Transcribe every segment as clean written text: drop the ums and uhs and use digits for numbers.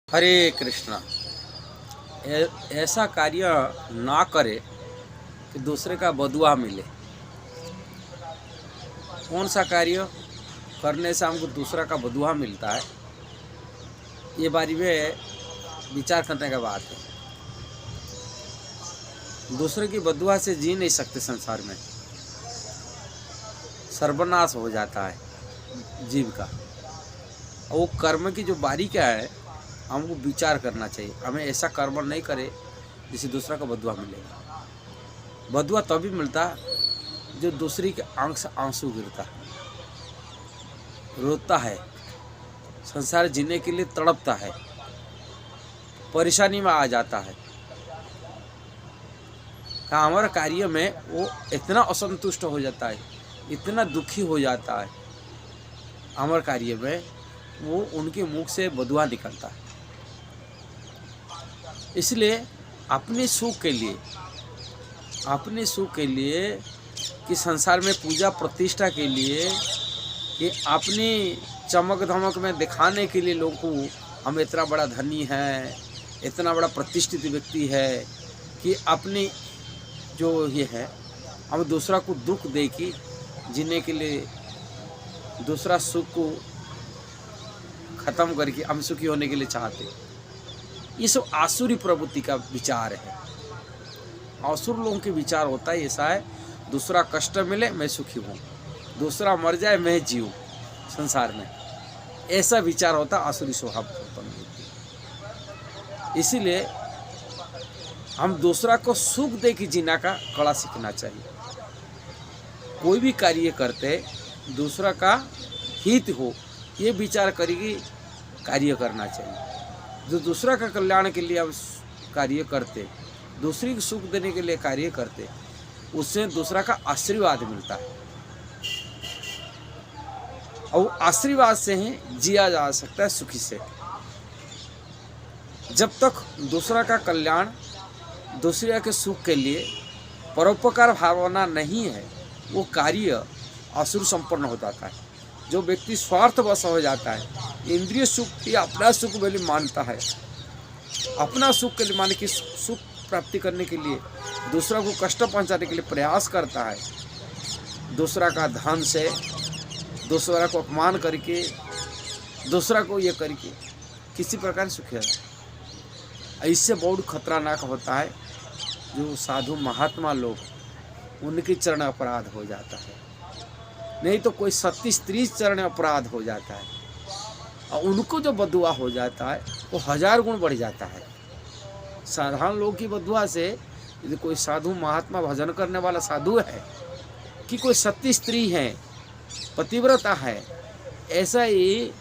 हरे कृष्णा। ऐसा कार्य ना करे कि दूसरे का बदुआ मिले। कौन सा कार्य करने से हमको दूसरा का बदुआ मिलता है, ये बारे में विचार करने का बात है। दूसरे की बदुआ से जी नहीं सकते संसार में, सर्वनाश हो जाता है जीव का। और वो कर्म की जो बारीकियां है, हमको विचार करना चाहिए। हमें ऐसा कर्म नहीं करे जिससे दूसरा का बदुआ मिलेगा। बदुआ तभी मिलता जो दूसरी के आंख से आंसू गिरता है, रोता है, संसार जीने के लिए तड़पता है, परेशानी में आ जाता है। हमारे कार्य में वो इतना असंतुष्ट हो जाता है, इतना दुखी हो जाता है, हमारे कार्य में वो उनके मुख से बदुआ निकलता है। इसलिए अपने सुख के लिए कि संसार में पूजा प्रतिष्ठा के लिए, कि अपनी चमक धमक में दिखाने के लिए लोगों को हम इतना बड़ा धनी है, इतना बड़ा प्रतिष्ठित व्यक्ति है, कि अपनी जो ये है हम दूसरा को दुख दे कि जीने के लिए, दूसरा सुख को ख़त्म करके हम सुखी होने के लिए चाहते। ये सब आसुरी प्रवृत्ति का विचार है। आसुर लोगों के विचार होता है ऐसा है, दूसरा कष्ट मिले मैं सुखी हूँ, दूसरा मर जाए मैं जीऊँ संसार में, ऐसा विचार होता आसुरी स्वभाव उत्पन्न होती। इसीलिए हम दूसरा को सुख दे के जीना का कला सीखना चाहिए। कोई भी कार्य करते दूसरा का हित हो, ये विचार करके कार्य करना चाहिए। जो दूसरा का कल्याण के लिए हम कार्य करते, दूसरी को सुख देने के लिए कार्य करते, उससे दूसरा का आशीर्वाद मिलता है। और आशीर्वाद से ही जिया जा सकता है सुखी से। जब तक दूसरा का कल्याण, दूसरे के सुख के लिए परोपकार भावना नहीं है, वो कार्य असुर संपन्न हो जाता है। जो व्यक्ति स्वार्थवश हो जाता है, इंद्रिय सुख या अपना सुख वाली मानता है, अपना सुख के लिए मान के सुख प्राप्ति करने के लिए दूसरा को कष्ट पहुंचाने के लिए प्रयास करता है, दूसरा का धन से, दूसरा को अपमान करके, दूसरा को ये करके किसी प्रकार सुखी है। इससे बहुत खतरनाक होता है जो साधु महात्मा लोग, उनके चरण अपराध हो जाता है। नहीं तो कोई सती स्त्री चरण अपराध हो जाता है, और उनको जो बदुआ हो जाता है वो 1000 गुण बढ़ जाता है। साधारण लोग की बदुआ से, यदि कोई साधु महात्मा भजन करने वाला साधु है, कि कोई सती स्त्री है, पतिव्रता है, ऐसा ही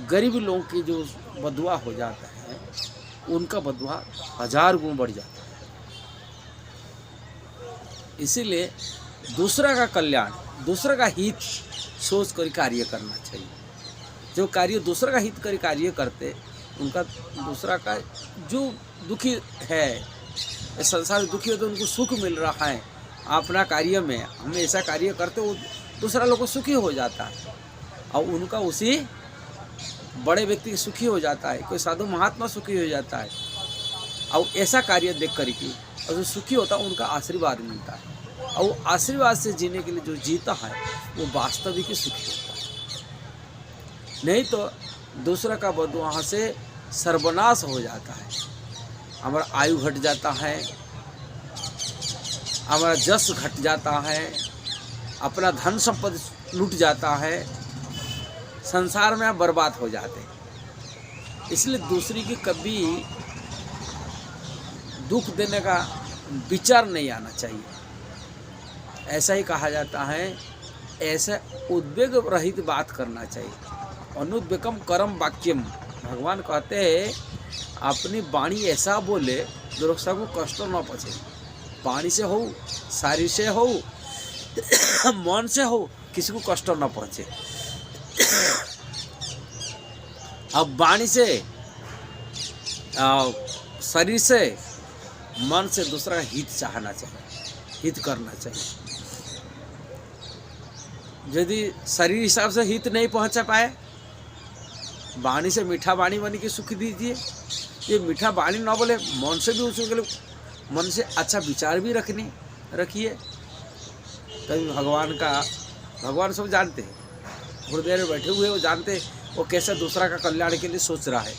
गरीब लोगों की जो बदुआ हो जाता है, उनका बदुआ 1000 गुण बढ़ जाता है। इसीलिए दूसरा का कल्याण, दूसरा का हित सोच कर कार्य करना चाहिए। जो कार्य दूसरा का हित कर कार्य करते, उनका दूसरा का जो दुखी है, संसार दुखी हो तो उनको सुख मिल रहा है अपना कार्य में, हम ऐसा कार्य करते वो दूसरा लोग को सुखी हो जाता है, और उनका उसी बड़े व्यक्ति सुखी हो जाता है, कोई साधु महात्मा सुखी हो जाता है। और ऐसा कार्य देख करके और जो सुखी होता है उनका आशीर्वाद मिलता है, और वो आशीर्वाद से जीने के लिए जो जीता है वो वास्तविक सुखी होता है। नहीं तो दूसरा का बदुआ से सर्वनाश हो जाता है, हमारा आयु घट जाता है, हमारा जस घट जाता है, अपना धन संपत्ति लूट जाता है, संसार में हम बर्बाद हो जाते हैं। इसलिए दूसरी की कभी दुख देने का विचार नहीं आना चाहिए। ऐसा ही कहा जाता है, ऐसे उद्वेग रहित बात करना चाहिए। अनुद्वेगम करम वाक्यम, भगवान कहते हैं अपनी वाणी ऐसा बोले दूसरा को कष्ट न पहुंचे। वाणी से हो, शरीर से हो, मन से हो, किसी को कष्ट न पहुंचे। अब वाणी से, शरीर से, मन से दूसरा का हित चाहना चाहिए, हित करना चाहिए। यदि शरीर हिसाब से हित नहीं पहुंचा पाए वाणी से मीठा वाणी बन के सुख दीजिए। ये मीठा वाणी ना बोले, मन से भी उसके मन से अच्छा विचार भी रखिए। तभी भगवान सब जानते हैं, हृदय में बैठे हुए वो जानते हैं वो कैसे दूसरा का कल्याण के लिए सोच रहा है।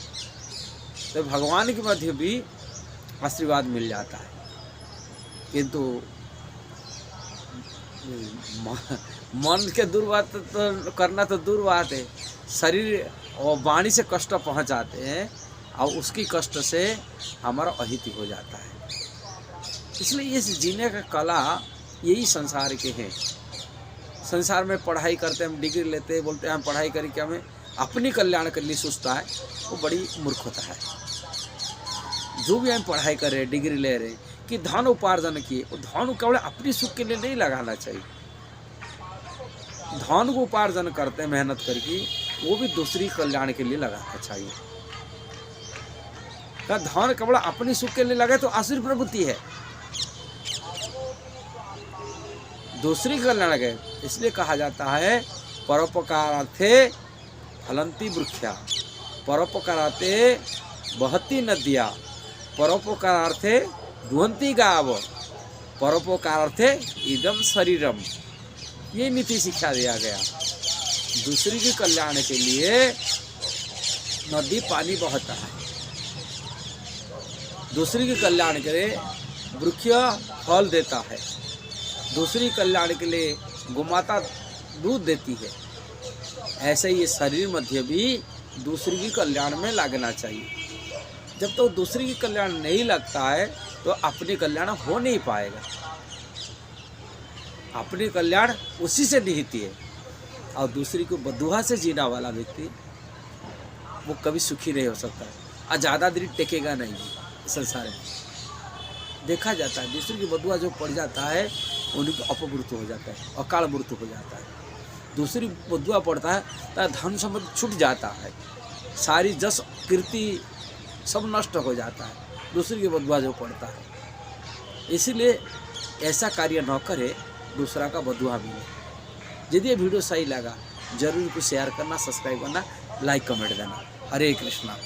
तो भगवान के मध्य भी आशीर्वाद मिल जाता है। किंतु मन के दूर बात तो करना तो दूर बात है, शरीर और वाणी से कष्ट पहुंचाते हैं और उसकी कष्ट से हमारा अहित हो जाता है। इसलिए इस जीने का कला यही संसार के हैं। संसार में पढ़ाई करते हैं, हम डिग्री लेते हैं, बोलते हैं हम पढ़ाई करके हमें अपनी कल्याण के लिए सोचता है, वो बड़ी मूर्खता है। जो भी हम पढ़ाई कर रहे हैं, डिग्री ले रहे हैं कि धन उपार्जन किए, वो धन केवल अपनी सुख के लिए नहीं लगाना चाहिए। धन को उपार्जन करते हैं मेहनत करके, वो भी दूसरी कल्याण के लिए लगाना चाहिए। धन केवल अपनी सुख के लिए लगे तो आसुरी प्रवृत्ति है, दूसरी कल्याण के। इसलिए कहा जाता है परोपकारार्थे फलंती वृक्षा, परोपकारार्थे बहती नदियाँ, परोपकारार्थे दुहंती गाव, परोपकारार्थे इदम शरीरम। ये नीति शिक्षा दिया गया। दूसरी के कल्याण के लिए नदी पानी बहता है, दूसरी के कल्याण के लिए वृक्ष फल देता है, दूसरी कल्याण के लिए गोमाता दूध देती है। ऐसे ही ये शरीर मध्य भी दूसरी की कल्याण में लगना चाहिए। जब तक तो दूसरी की कल्याण नहीं लगता है तो अपनी कल्याण हो नहीं पाएगा। अपनी कल्याण उसी से निहित है। और दूसरी को बदुहा से जीना वाला व्यक्ति वो कभी सुखी नहीं हो सकता और ज़्यादा देर टेकेगा नहीं संसार में। देखा जाता है दूसरी की बदुआ जो पड़ जाता है उनकी अपमृत्यु हो जाता है, अकाल मृत्यु हो जाता है। दूसरी बदुआ पड़ता है तो धन संपत्ति छूट जाता है, सारी जस कीर्ति सब नष्ट हो जाता है दूसरी की बदुआ जो पड़ता है। इसीलिए ऐसा कार्य न करे दूसरा का बदुआ मिले। यदि ये वीडियो सही लगा जरूर को शेयर करना, सब्सक्राइब करना, लाइक कमेंट देना। हरे कृष्णा।